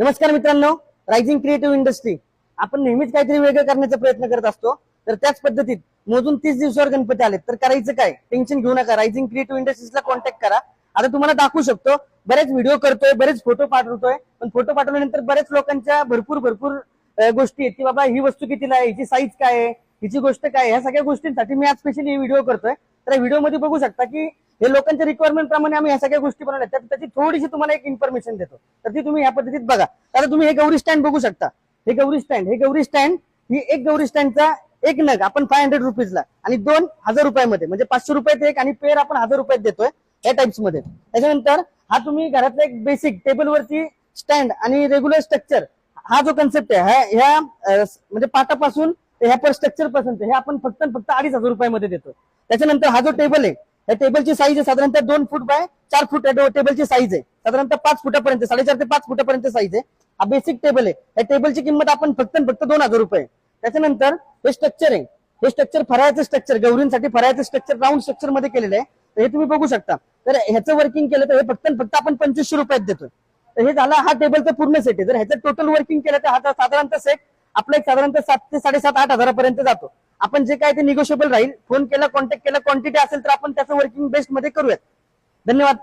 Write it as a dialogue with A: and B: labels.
A: नमस्कार मित्रांनो, rising creative industry. आपण नेहमीच काहीतरी वेगळं करण्याचा प्रयत्न करत असतो. तर त्याच पद्धतीत मोजून 30 दिवसावर गणपती आलेत, तर करायचं काय? टेन्शन घेऊ नका. रायझिंग क्रिएटिव्ह इंडस्ट्रीजला कॉन्टॅक्ट करा. आता तुम्हाला दाखवू शकतो, बरेच व्हिडिओ करतोय, बरेच फोटो पाठवतोय, पण फोटो पाठवल्यानंतर बरेच लोकांच्या भरपूर गोष्टी आहेत की बाबा ही वस्तू कितीला आहे, हिची साईज काय आहे, हिची गोष्ट काय आहे. ह्या सगळ्या गोष्टींसाठी मी आज स्पेशली व्हिडिओ करतोय. तर व्हिडिओ मध्ये बघू शकता की हे लोकांच्या रिक्वायरमेंट प्रमाणे आम्ही ह्या सगळ्या गोष्टी बनवल्या. त्याची थोडीशी तुम्हाला एक इन्फॉर्मेशन देतो, तर ती तुम्ही ह्या पद्धतीत बघा. आता तुम्ही हे गौरी स्टँड बघू शकता. हे गौरी स्टँड ही एक गौरी स्टँडचा एक नग आपण 500 रुपीजला आणि 2000 रुपयामध्ये, म्हणजे 500 रुपयात एक आणि पेअर आपण 1000 रुपयात देतोय या टाइप्स मध्ये. त्याच्यानंतर हा तुम्ही घरातला एक बेसिक टेबलवरती स्टँड आणि रेग्युलर स्ट्रक्चर, हा जो कन्सेप्ट आहे ह्या म्हणजे पाटापासून ह्या पर स्ट्रक्चर पर्यंत हे आपण फक्त 2500 रुपयामध्ये देतो. त्याच्यानंतर हा जो टेबल आहे, या टेबलची साईज आहे साधारणतः 2 फूट बाय 4 फूट टेबलची साईज आहे. साधारणतः 5 फुटापर्यंत, 4.5 ते 5 फुटापर्यंत साईज आहे. हा बेसिक टेबल आहे. या टेबलची किंमत आपण फक्त 2000 रुपये. त्याच्यानंतर हे स्ट्रक्चर आहे, हे स्ट्रक्चर फराळाचं स्ट्रक्चर, गौरींसाठी फराळाचं स्ट्रक्चर राऊंड स्ट्रक्चर मध्ये केलेलं आहे. तर हे तुम्ही बघू शकता. तर ह्याचं वर्किंग केलं तर हे फक्त आपण 2500 रुपयात देतोय. तर हे झाला हा टेबलचा पूर्ण सेट आहे. जर ह्याचं टोटल वर्किंग केलं तर हा साधारणतः सेट आपला एक साधारणतः 7 ते 7.5-8 हजारापर्यंत जातो. आपण जे काय ते निगोशिएबल राहील. फोन केला, कॉन्टॅक्ट केला, क्वांटिटी असेल तर आपण त्याचं वर्किंग बेस्ट मध्ये करूयात. धन्यवाद.